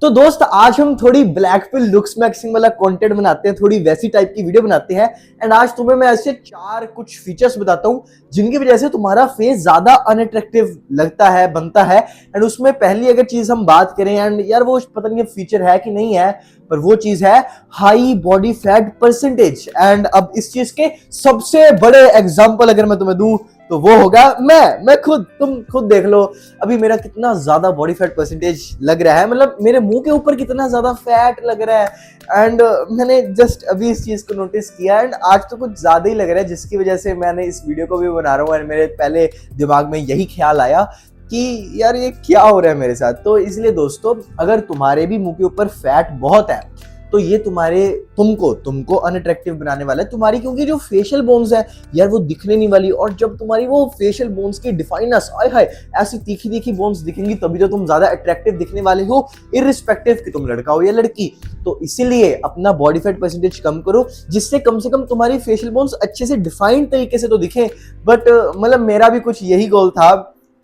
तो दोस्त आज हम थोड़ी ब्लैक पिल लुक्स मैक्सिंग वाला कंटेंट बनाते हैं, थोड़ी वैसी टाइप की वीडियो बनाते हैं। एंड आज तुम्हें मैं ऐसे चार कुछ फीचर्स बताता हूं जिनकी वजह से तुम्हारा फेस ज्यादा अनअट्रैक्टिव लगता है, बनता है। एंड उसमें पहली अगर चीज हम बात करें, एंड यार वो पता नहीं फीचर है कि नहीं है, पर वो चीज है high body fat percentage. And अब इस चीज के सबसे बड़े एग्जांपल अगर मैं तुम्हें दूं तो वो होगा मैं खुद। तुम खुद देख लो अभी मेरा कितना ज्यादा बॉडी फैट परसेंटेज लग रहा है, मतलब मेरे मुंह के ऊपर कितना ज्यादा फैट लग रहा है। एंड मैंने जस्ट अभी इस चीज को नोटिस किया एंड आज तो कुछ ज्यादा ही लग रहा है, जिसकी वजह से मैंने इस वीडियो को भी बना रहा हूँ। एंड मेरे पहले दिमाग में यही ख्याल आया कि यार ये क्या हो रहा है मेरे साथ। तो इसलिए दोस्तों, अगर तुम्हारे भी मुंह के ऊपर फैट बहुत है तो ये तुमको अनअट्रैक्टिव बनाने वाला है तुम्हारी, क्योंकि जो फेशियल बोन्स है यार वो दिखने नहीं वाली। और जब तुम्हारी वो फेशियल बोन्स की डिफाइननेस आय हाय ऐसी तीखी तीखी बोन्स दिखेंगी तभी तो तुम ज्यादा अट्रैक्टिव दिखने वाले हो, इररिस्पेक्टिव कि तुम लड़का हो या लड़की। तो इसीलिए अपना बॉडी फैट परसेंटेज कम करो, जिससे कम से कम तुम्हारी फेशियल बोन्स अच्छे से डिफाइंड तरीके से तो दिखे। बट मतलब मेरा भी कुछ यही गोल था,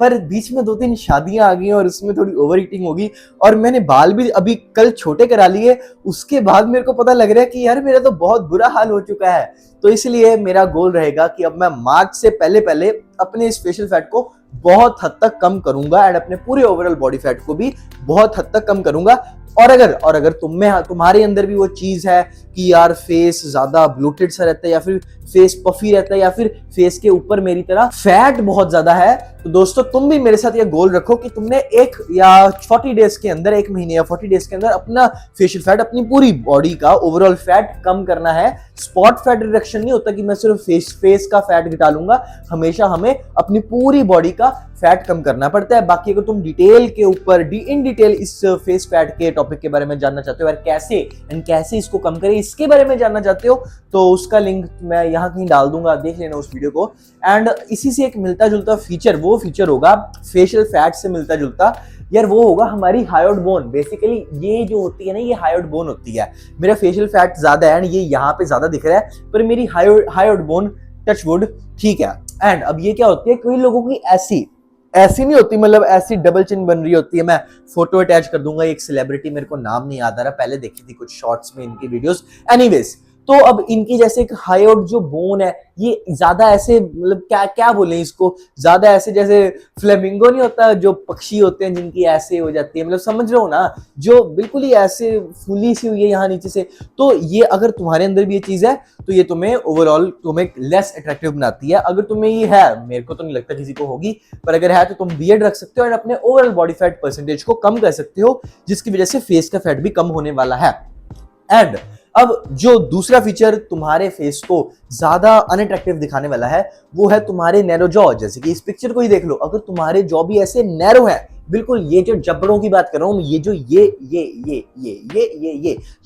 पर बीच में 2-3 शादियां आ गई और उसमें थोड़ी ओवर ईटिंग होगी और मैंने बाल भी अभी कल छोटे करा लिए। उसके बाद मेरे को पता लग रहा है कि यार मेरा तो बहुत बुरा हाल हो चुका है। तो इसलिए मेरा गोल रहेगा कि अब मैं मार्च से पहले पहले अपने इस फेशियल फैट को बहुत हद तक कम करूंगा एंड अपने पूरे ओवरऑल बॉडी फैट को भी बहुत हद तक कम करूंगा। और अगर तुम्हारे अंदर भी वो चीज है कि यार फेस ज्यादा ब्लोटेड सा रहता है, या फिर फेस पफी रहता है, या फिर फेस के ऊपर मेरी तरह फैट बहुत ज्यादा है, तो दोस्तों तुम भी मेरे साथ ये गोल रखो कि तुमने एक या 40 डेज के अंदर, एक महीने या 40 डेज के अंदर अपना फेशियल फैट, अपनी पूरी बॉडी का ओवरऑल फैट कम करना है। स्पॉट फैट रिडक्शन नहीं होता कि मैं सिर्फ फेस का फैट घटा लूंगा, हमेशा हमें अपनी पूरी बॉडी का फैट कम करना पड़ता है। बाकी अगर तुम डिटेल के ऊपर इन डिटेल इस फेस फैट के टॉपिक के बारे में जानना चाहते हो, यार कैसे इसको कम करें इसके बारे में जानना चाहते हो, तो उसका लिंक मैं यहाँ कहीं डाल दूंगा, देख लेना उस वीडियो को। एंड इसी से एक मिलता जुलता फीचर, वो फीचर होगा फेशियल फैट से मिलता जुलता, यार वो होगा हमारी हायोड बोन। बेसिकली ये जो होती है ना, ये हायोड बोन होती है। मेरा फेशियल फैट ज्यादा है एंड ये यहाँ पे ज्यादा दिख रहा है, पर मेरी हायोड बोन टचवुड ठीक है। एंड अब ये क्या होती है, कई लोगों की ऐसी नहीं होती, मतलब ऐसी डबल चिन बन रही होती है। मैं फोटो अटैच कर दूंगा, एक सेलिब्रिटी, मेरे को नाम नहीं याद आ रहा, पहले देखी थी कुछ शॉर्ट्स में इनकी वीडियोस। एनीवेज, तो अब इनकी जैसे एक हायोड जो बोन है, ये ज्यादा ऐसे, मतलब क्या बोले इसको, ज्यादा ऐसे जैसे फ्लेमिंगो नहीं होता, जो पक्षी होते हैं जिनकी ऐसे हो जाती है, मतलब समझ रहे हो ना, जो बिल्कुल ही ऐसे फूली सी हुई है यहाँ नीचे से। तो ये अगर तुम्हारे अंदर भी ये चीज है तो ये तुम्हें ओवरऑल लेस अट्रैक्टिव बनाती है। अगर तुम्हें ये है, मेरे को तो नहीं लगता किसी को होगी, पर अगर है तो तुम बियर्ड रख सकते हो और अपने ओवरऑल बॉडी फैट परसेंटेज को कम कर सकते हो, जिसकी वजह से फेस का फैट भी कम होने वाला है। एंड अब जो दूसरा फीचर तुम्हारे फेस को ज्यादा अनअट्रैक्टिव दिखाने वाला है वो है तुम्हारे नैरो जॉ। जैसे कि इस पिक्चर को ही देख लो, अगर तुम्हारे जॉ भी ऐसे नैरो है, बिल्कुल ये जो जबड़ों की बात कर रहा हूं, ये जो ये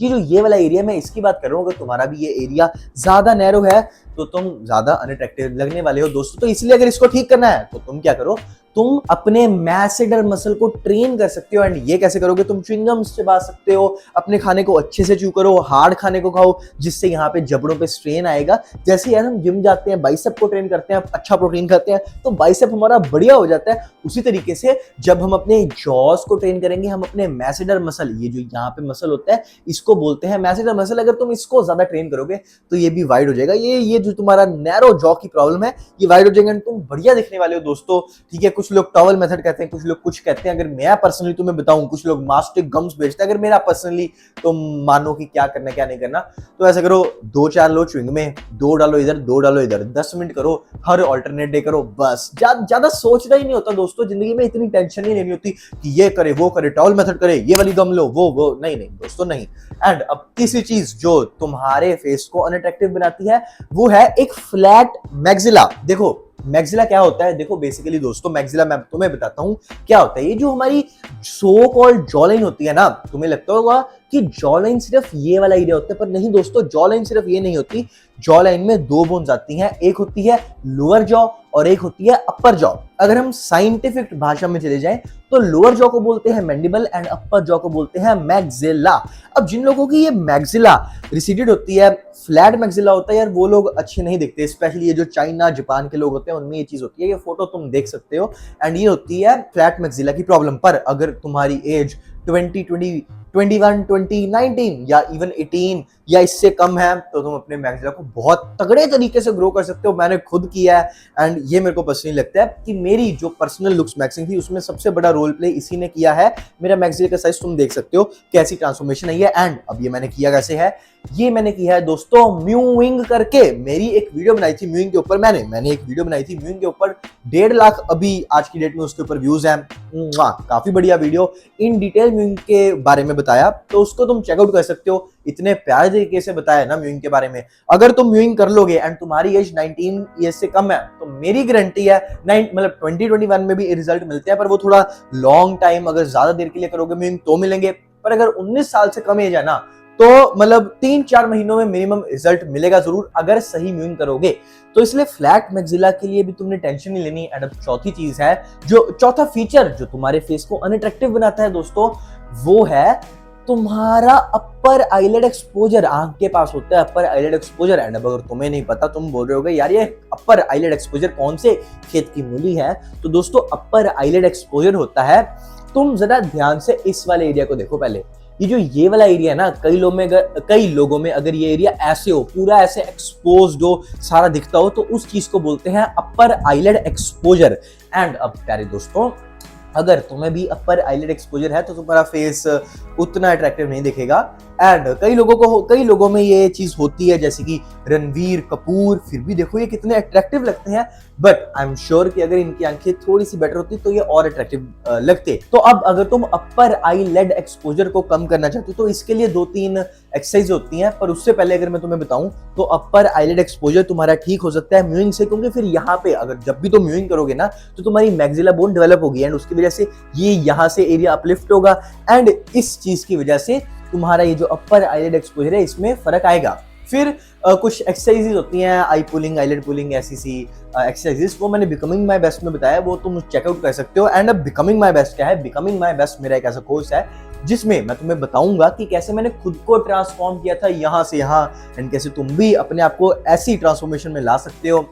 जो ये वाला एरिया, मैं इसकी बात कर रहा हूं, अगर तुम्हारा भी ये एरिया ज्यादा नैरो है तो तुम ज्यादा अनअट्रैक्टिव लगने वाले हो दोस्तों। तो इसलिए अगर इसको ठीक करना है तो तुम क्या करो, तुम अपने मैसेडर मसल को ट्रेन कर सकते हो। एंड ये कैसे करोगे, तुम च्युइंगम्स चबा सकते हो, अपने खाने को अच्छे से च्यू करो, हार्ड खाने को खाओ, जिससे यहाँ पे जबड़ों पे स्ट्रेन आएगा। जैसे यार हम जिम जाते हैं, बाइसेप को ट्रेन करते हैं, अच्छा प्रोटीन खाते हैं तो बाइसेप हमारा बढ़िया हो जाता है। उसी तरीके से जब हम अपने जॉस को ट्रेन करेंगे, हम अपने मैसेडर मसल, ये जो यहाँ पे मसल होता है इसको बोलते हैं मैसेडर मसल, अगर तुम इसको ज्यादा ट्रेन करोगे तो ये भी वाइड हो जाएगा। ये जो तुम्हारा नैरो जॉ की प्रॉब्लम है ये वाइड हो जाएगा एंड तुम बढ़िया दिखने वाले हो दोस्तों। ठीक है, कुछ लोग टॉवल मेथड कहते हैं, कुछ लोग कुछ कहते हैं। अगर मैं पर्सनली तुम्हें बताऊं, कुछ लोग मास्टिक गम्स बेचते हैं। अगर मेरा पर्सनली तुम मानो कि क्या करना क्या नहीं करना, तो ऐसा करो, 2-4 लो च्युइंग में, 2 डालो इधर 2 डालो इधर, 10 मिनट करो, हर ऑल्टरनेट डे करो, बस। ज्यादा सोचना ही नहीं होता दोस्तों, जिंदगी में इतनी टेंशन ही नहीं होती कि ये करे वो करे, टॉवल मेथड करे, ये वाली गम लो, वो नहीं दोस्तों, नहीं। एंड अब तीसरी चीज जो तुम्हारे फेस को अनअट्रैक्टिव बनाती है वो है एक फ्लैट मैक्सिला। देखो मैक्सिला क्या होता है, देखो बेसिकली दोस्तों मैक्सिला मैं तुम्हें बताता हूं क्या होता है। ये जो हमारी सो कॉल्ड जॉ लाइन होती है ना, तुम्हें लगता होगा कि जॉ लाइन सिर्फ ये वाला एरिया होता है, पर नहीं दोस्तों, जॉ लाइन सिर्फ ये नहीं होती। जॉ लाइन में 2 बोन्स आती हैं, एक होती है लोअर जॉ और एक होती है अपर जॉ। अगर हम साइंटिफिक भाषा में चले जाएं तो लोअर जॉ को बोलते हैं मैंडिबल एंड अपर जॉ को बोलते हैं मैक्सिला। अब जिन लोगों की ये मैक्सिला रिसीडेड होती है, फ्लैट मैक्सिला होता है, यार वो लोग अच्छे नहीं दिखते। स्पेशली ये जो चाइना जापान के लोग होते हैं उनमें ये चीज होती है, ये फोटो तुम देख सकते हो। एंड ये होती है फ्लैट मैक्सिला की प्रॉब्लम। पर अगर तुम्हारी एज 20 21, 20, 19 या इवन 18 या इससे कम है तो तुम अपने मैक्सिला को बहुत तगड़े तरीके से ग्रो कर सकते हो। मैंने खुद किया है एंड ये मेरे को पर्सनली लगता है कि मेरी जो पर्सनल लुक्स मैक्सिंग थी उसमें सबसे बड़ा रोल प्ले इसी ने किया है। मेरा मैक्सिला का साइज तुम देख सकते हो कैसी ट्रांसफॉर्मेशन आई है। एंड अब ये मैंने किया कैसे है, ये मैंने किया है दोस्तों म्यूइंग करके। मेरी एक वीडियो बनाई थी म्यूइंग के ऊपर, मैंने एक वीडियो बनाई थी म्यूइंग के ऊपर, 1.5 लाख अभी आज की डेट में उसके ऊपर व्यूज हैं। काफी बढ़िया वीडियो, इन डिटेल म्यूइंग के बारे में बताया, तो उसको तुम चेकआउट कर सकते हो। इतने प्यारे तरीके से बताया ना म्यूइंग के बारे में। अगर तुम म्यूइंग कर लोगे एंड तुम्हारी एज 19 ईयर्स से कम है तो मेरी गारंटी है 2021 में भी रिजल्ट मिलते हैं, पर वो थोड़ा लॉन्ग टाइम, अगर ज्यादा देर के लिए करोगे म्यूइंग तो मिलेंगे। पर अगर 19 साल से कम एज है ना तो मतलब 3-4 महीनों में मिनिमम रिजल्ट मिलेगा जरूर, अगर सही म्यूइंग करोगे। तो इसलिए फ्लैट मैक्सिला के लिए भी तुमने टेंशन नहीं लेनी। एंड अब चौथी चीज है, जो चौथा फीचर जो तुम्हारे फेस को अनअट्रैक्टिव बनाता है दोस्तों, वो है तुम्हारा अपर आईलेड एक्सपोजर। आंख के पास होता है अपर आईलेड एक्सपोजर। एंड अब अगर तुम्हें नहीं पता, तुम बोल रहे होगे यार ये अपर आईलेड एक्सपोजर कौन से खेत की मूली है, तो दोस्तों अपर आईलेड एक्सपोजर होता है, तुम जरा ध्यान से इस वाले एरिया को देखो पहले। ये वाला एरिया है ना, कई लोगों में अगर ये एरिया ऐसे हो, पूरा ऐसे एक्सपोज्ड हो, सारा दिखता हो, तो उस चीज को बोलते हैं अपर आईलेड एक्सपोजर। एंड अब प्यारे दोस्तों, अगर तुम्हें भी अपर आईलेड एक्सपोजर है तो तुम्हारा फेस उतना अट्रैक्टिव नहीं दिखेगा। एंड कई लोगों में ये चीज होती है, जैसे कि रणवीर कपूर, फिर भी देखो ये कितने अट्रैक्टिव लगते हैं। बट आई एम श्योर कि अगर इनकी आंखें थोड़ी सी बेटर होती तो ये और अट्रैक्टिव लगते। तो अब अगर तुम अपर आईलेड एक्सपोजर को कम करना चाहते हो तो इसके लिए 2-3 एक्सरसाइज होती हैं। पर उससे पहले अगर मैं तुम्हें बताऊं तो अपर आईलेड एक्सपोजर तुम्हारा ठीक हो सकता है म्यूइंग से, क्योंकि फिर यहाँ पे अगर जब भी तुम म्यूइंग करोगे ना तो तुम्हारी मैक्सिला बोन डेवलप होगी एंड उसकी वजह से ये यहाँ से एरिया अपलिफ्ट होगा एंड इस चीज की वजह से तुम्हारा ये जो अपर आईलेड एक्सपोजर है इसमें फर्क आएगा। फिर कुछ एक्सरसाइजेज होती हैं, आई पुलिंग, आईलेड पुलिंग, ऐसी सी एक्सरसाइजेज, वो मैंने बिकमिंग माय बेस्ट में बताया, वो तुम चेकआउट कर सकते हो। एंड अब बिकमिंग माय बेस्ट क्या है? बिकमिंग माय बेस्ट मेरा एक ऐसा कोर्स है जिसमें मैं तुम्हें बताऊंगा कि कैसे मैंने खुद को ट्रांसफॉर्म किया था यहाँ से यहाँ, एंड कैसे तुम भी अपने आप को ऐसी ट्रांसफॉर्मेशन में ला सकते हो।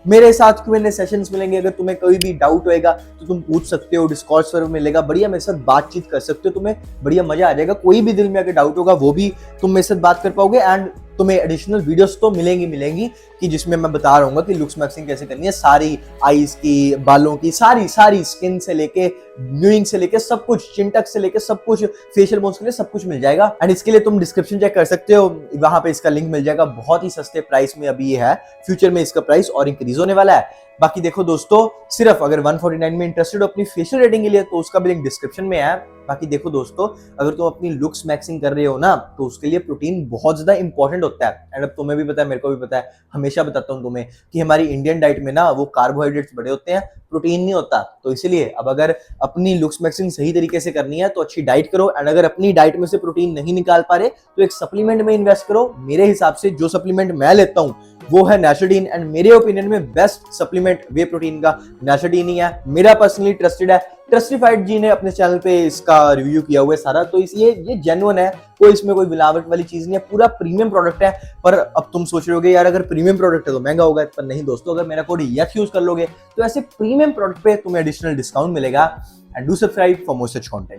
मेरे साथ Q&A सेशंस मिलेंगे, अगर तुम्हें कोई भी डाउट होएगा तो तुम पूछ सकते हो, डिस्कॉर्ड सर्वर मिलेगा, बढ़िया मेरे साथ बातचीत कर सकते हो, तुम्हें बढ़िया मजा आ जाएगा। कोई भी दिल में अगर डाउट होगा वो भी तुम मेरे साथ बात कर पाओगे। एंड तुम्हें एडिशनल वीडियोस तो मिलेंगी कि जिसमें मैं बता रहा हूँ कि लुक्स मैक्सिंग कैसे करनी है, सारी आईज की, बालों की, सारी स्किन से लेके म्यूइंग से लेके सब कुछ, चिंटक से लेके सब कुछ, फेशियल बोन्स के लिए सब कुछ मिल जाएगा। एंड इसके लिए तुम डिस्क्रिप्शन चेक कर सकते हो, वहां पे इसका लिंक मिल जाएगा। बहुत ही सस्ते प्राइस में अभी ये है, फ्यूचर में इसका प्राइस और इंक्रीज होने वाला है। बाकी देखो दोस्तों, सिर्फ अगर 149 में इंटरेस्टेड हो अपनी फेशियल रेटिंग के लिए तो उसका भी लिंक डिस्क्रिप्शन में है। बाकी देखो दोस्तों, अगर तुम अपनी लुक्स मैक्सिंग कर रहे हो ना तो उसके लिए प्रोटीन बहुत ज्यादा इंपॉर्टेंट होता है। एंड अब तुम्हें भी पता है, मेरे को भी पता है, हमेशा बताता हूँ तुम्हें कि हमारी इंडियन डाइट में ना वो कार्बोहाइड्रेट्स बड़े होते हैं, प्रोटीन नहीं होता। तो इसलिए अब अगर अपनी लुक्स मैक्सिंग सही तरीके से करनी है तो अच्छी डाइट करो। एंड अगर अपनी डाइट में से प्रोटीन नहीं निकाल पा रहे तो एक सप्लीमेंट में इन्वेस्ट करो। मेरे हिसाब से जो सप्लीमेंट मैं लेता हूँ वो है नेशोडीन, एंड मेरे ओपिनियन में बेस्ट सप्लीमेंट वे प्रोटीन का नेशोडीन ही है। मेरा पर्सनली ट्रस्टेड है, ट्रस्टिफाइड जी ने अपने चैनल पे इसका रिव्यू किया हुआ है सारा, तो इसलिए ये जेन्युइन है, कोई इसमें कोई मिलावट वाली चीज नहीं है, पूरा प्रीमियम प्रोडक्ट है। पर अब तुम सोच रहे होगे यार अगर प्रीमियम प्रोडक्ट है तो महंगा होगा, पर नहीं दोस्तों, अगर मेरा कोड यथ यूज कर लोगे तो ऐसे प्रीमियम प्रोडक्ट पे तुम्हें एडिशनल डिस्काउंट मिलेगा। And do subscribe for more such content.